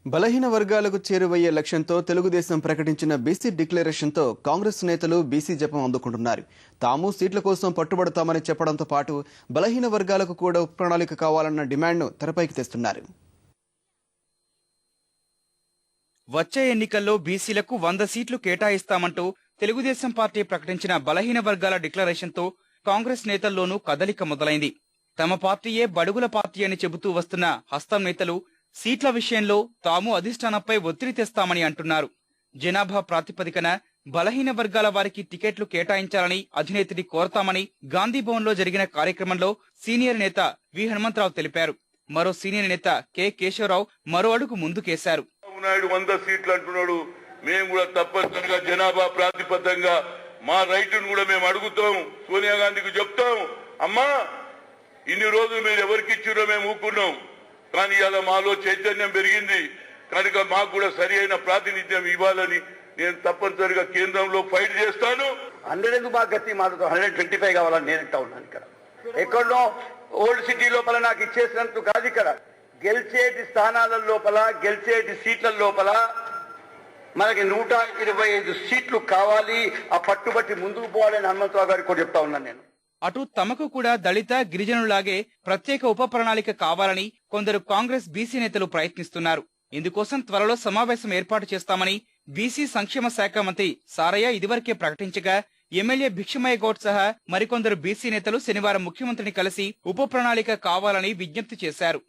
బలహీన వర్గాలకు చేరువయ్యే లక్ష్యంతో తెలుగుదేశం ప్రకటించిన బీసీ డిక్లరేషన్తో కాంగ్రెస్ నేతలు బీసీ జపం అందుకుంటున్నారు. తాము సీట్ల కోసం పట్టుబడతామని చెప్పడంతో పాటు బలహీన వర్గాలకు కూడా ప్రణాళిక కావాలన్న డిమాండ్ను తెరపైకి తెస్తున్నారు. వచ్చే ఎన్నికల్లో బీసీలకు 100 సీట్లు కేటాయిస్తామంటూ తెలుగుదేశం పార్టీ ప్రకటించిన బలహీన వర్గాల డిక్లరేషన్తో కాంగ్రెస్ నేతల్లోనూ కదలిక మొదలైంది. తమ పార్టీయే బడుగుల పార్టీ అని చెబుతూ వస్తున్న హస్తం నేతలు సీట్ల విషయంలో తాము అధిష్టానంపై ఒత్తిడి తెస్తామని అంటున్నారు. జనాభా ప్రాతిపదికన బలహీన వర్గాల వారికి టికెట్లు కేటాయించాలని అధినేత్రిని కోరతామని గాంధీభవన్లో జరిగిన కార్యక్రమంలో సీనియర్ నేత వి హనుమంతరావు తెలిపారు. మరో సీనియర్ నేత కె కేశవరావు మరో అడుగు ముందుకేశారు. 100 సీట్లు అంటున్నాడు. మేము కూడా తప్పనిసరిగా జనాభా ప్రాతిపదంగా మా రైతును కూడా మేము అడుగుతాం. సోనియా గాంధీకి చెప్తాం, అమ్మా ఇన్ని రోజులు మీరు ఎవరికి ఇచ్చిరో మేము ఊకున్నాం, కానీ ఇలా మాలో చైతన్యం పెరిగింది కనుక మాకు కూడా సరి అయిన ప్రాతినిధ్యం ఇవ్వాలని నేను తప్పనిసరిగా కేంద్రంలో ఫైట్ చేస్తాను. 100 ఎందుకు మా గతి, మాతో 125 కావాలని నేను అంటా ఉన్నాను. ఇక్కడ ఎక్కడో ఓల్డ్ సిటీ లోపల నాకు ఇచ్చేసినందుకు కాదు, ఇక్కడ గెలిచేటి స్థానాల లోపల గెలిచేటి సీట్ల లోపల మనకి 125 సీట్లు కావాలి. ఆ పట్టుబట్టి ముందుకు పోవాలని హనుమంతరావు గారికి కూడా చెప్తా ఉన్నాను నేను. అటు తమకు కూడా దళిత గిరిజనులాగే ప్రత్యేక ఉప ప్రణాళిక కావాలని కొందరు కాంగ్రెస్ బీసీ నేతలు ప్రయత్నిస్తున్నారు. ఇందుకోసం త్వరలో సమావేశం ఏర్పాటు చేస్తామని బీసీ సంక్షేమ శాఖ మంత్రి సారయ్య ఇదివరకే ప్రకటించగా ఎమ్మెల్యే భిక్షమయ్య గౌడ్ సహా మరికొందరు బీసీ నేతలు శనివారం ముఖ్యమంత్రిని కలిసి ఉప ప్రణాళిక కావాలని విజ్ఞప్తి చేశారు.